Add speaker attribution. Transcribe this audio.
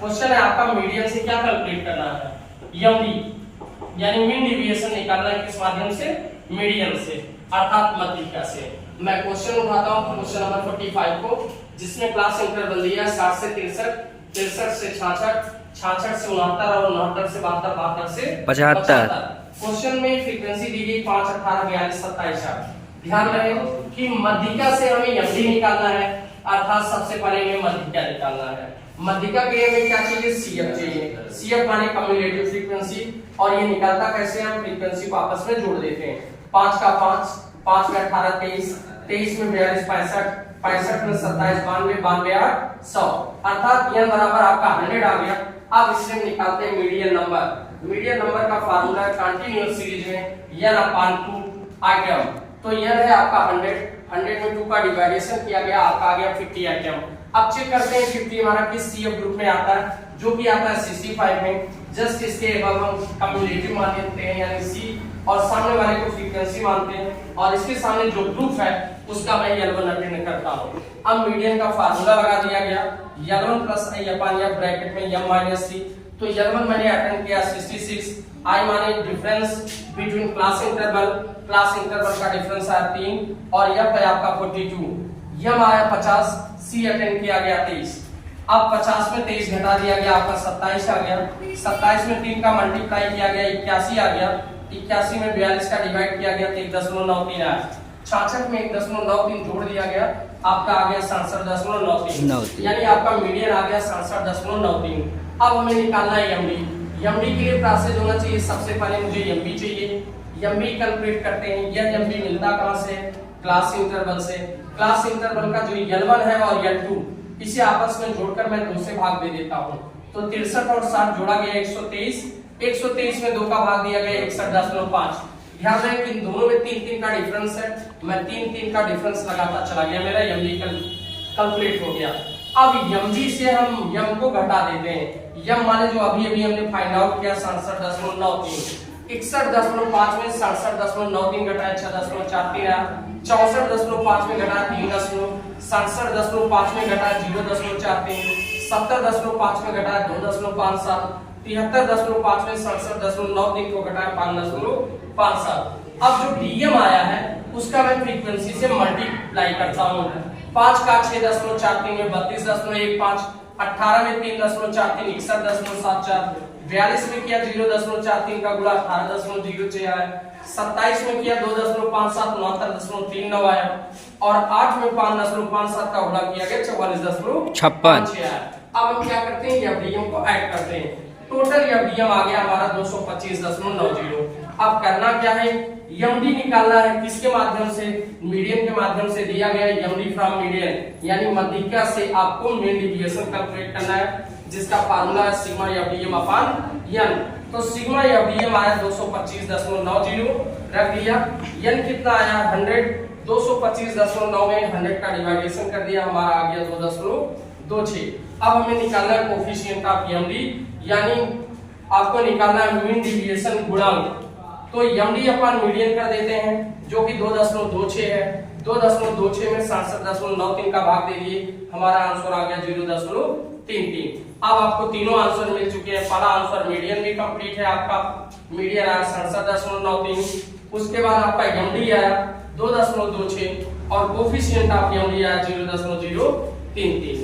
Speaker 1: Question है आपका median से क्या कैलकुलेट करना है, एमडी यानी मीन डेविएशन निकालना है किस माध्यम से, मीडियन से अर्थात माध्यिका से। मैं क्वेश्चन उठाता हूं क्वेश्चन नंबर 45 को, जिसमें क्लास इंटरवल दिया है 60 से 63, 63 से 66, 66 से 69 और 69 से 72, 72 से 75। क्वेश्चन में फ्रीक्वेंसी दी गई 5, 18, 42, 27, 60। ध्यान रहे कि माध्यिका से हमें एमडी निकालना है, अर्थात सबसे पहले हमें माध्यिका निकालना है। माध्यिका के लिए हमें क्या चाहिए, सीएफ चाहिए। सीएफ माने कम्युलेटिव फ्रीक्वेंसी, और ये निकालता कैसे, हम फ्रीक्वेंसी को आपस में जोड़ देते हैं। 5 का 5, 5 में 18, 23, 23 में 42, 65, 65 में 27, 92, 92, 8, 100, अर्थात n बराबर आपका 100 आ गया। अब इससे हम निकालते हैं मीडियन नंबर। मीडियन नंबर का फार्मूला है कंटीन्यूअस सीरीज में n/2 आइटम। तो n है आपका 100, 100 में 2 का डिवाइडेशन किया गया, आपका आ गया 50 आइटम। अब चेक करते हैं 50 हमारा किस सीएफ ग्रुप में आता है, जो कि आता है 65 में। जस्ट इसके अब हम कम्युलेटिव मान लेते हैं यानी सी, और सामने वाले को फ्रीक्वेंसी मानते हैं, और इसके सामने जो ग्रुप है उसका मैं L1 अटेंड करता हूं। अब मीडियन का फार्मूला लगा दिया गया, L1 प्लस I अपन या ब्रैकेट में M माइनस C। तो L1 मैंने अटेंड किया 66, I माने difference between class interval, class interval का डिफरेंस आया 3, और F है आपका 42, M आया 50, C अटेंड किया गया 23। अब 50 में 23 घटा दिया गया, आपका 27 आ गया। 27 में 3 का मल्टीप्लाई किया गया, 81 आ गया। 81 में 42 का डिवाइड किया गया तो 1.93 आया। 66 में 1.93 जोड़ दिया गया, आपका आ गया 67.93, यानी आपका मीडियन आ गया 67.93। अब हमें निकालना है एमडी। एमडी के लिए प्रोसेस होना चाहिए, सबसे पहले मुझे एमबी चाहिए। एमबी कैलकुलेट करते हैं। यह एमबी मिलता कहां से, क्लास इंटरवल से। क्लास इंटरवल का जो L1 है और L2, इसे आपस में जोड़कर मैं 2 से भाग दे देता हूं। तो 63 और 60 जोड़ा गया 123, 123 में 2 का भाग दिया गया 61.5। ध्यान रहे कि इन दोनों में 3-3 का डिफरेंस है, मैं 3-3 का डिफरेंस लगाता चला गया, मेरा एमडी कैलकुलेट हो गया। अब एमडी से हम एम को घटा देते हैं। एम माने जो अभी अभी हमने फाइंड आउट किया 67.93, 61.5 में 67.93 घटाया 6.43 आया। 64.5 में घटाया 3, 67.5 में घटाया 0.43, 70.5 में घटाया 2.57, 73.5 में 67.93 को घटाया 5.57। अब जो डीएम आया है उसका मैं फ्रीक्वेंसी से मल्टीप्लाई करता हूं। 5 का 6.43 में 32.15, 18 में 3.43, 61.74, 42 में किया 0.43 का गुणा 18.06 आया। 27 में किया 2.57, 69.39 आया, और 8 में 5.57 का गुणा किया गया 44.56 आया। अब हम क्या करते हैं, एफडीएम को ऐड करते हैं। टोटल एफडीएम आ गया हमारा 225.90। अब करना क्या है, एमडी निकालना है किसके माध्यम से, मीडियन के माध्यम से। दिया गया एमडी फ्रॉम मीडियन यानी माध्यिका से आपको मीन डेविएशन कैलकुलेट करना है, जिसका फार्मूला है सिग्मा एफडीएम अपॉन एन। तो सिग्मा एफडीएम आया 225.90, रख दिया। एन कितना आया 100, 225.9 में 100 का डिवाइडेशन कर दिया, हमारा आ गया 2.26। अब हमें निकालना है कोफिशिएंट ऑफ एमडी, यानी आपको निकालना है मीन डेविएशन गुणांक। तो एमडी अपॉन मीडियन कर देते हैं, जो कि 2.26 है। 2.26 में 67.93 का भाग दे दिए, हमारा आंसर आ गया 0.33। अब आपको तीनों आंसर मिल चुके हैं। पहला आंसर मीडियन भी कंप्लीट है, आपका मीडियन आया 67.93। उसके बाद आपका एमडी आया 2.26 और कोफिशिएंट ऑफ एमडी आया 0.033।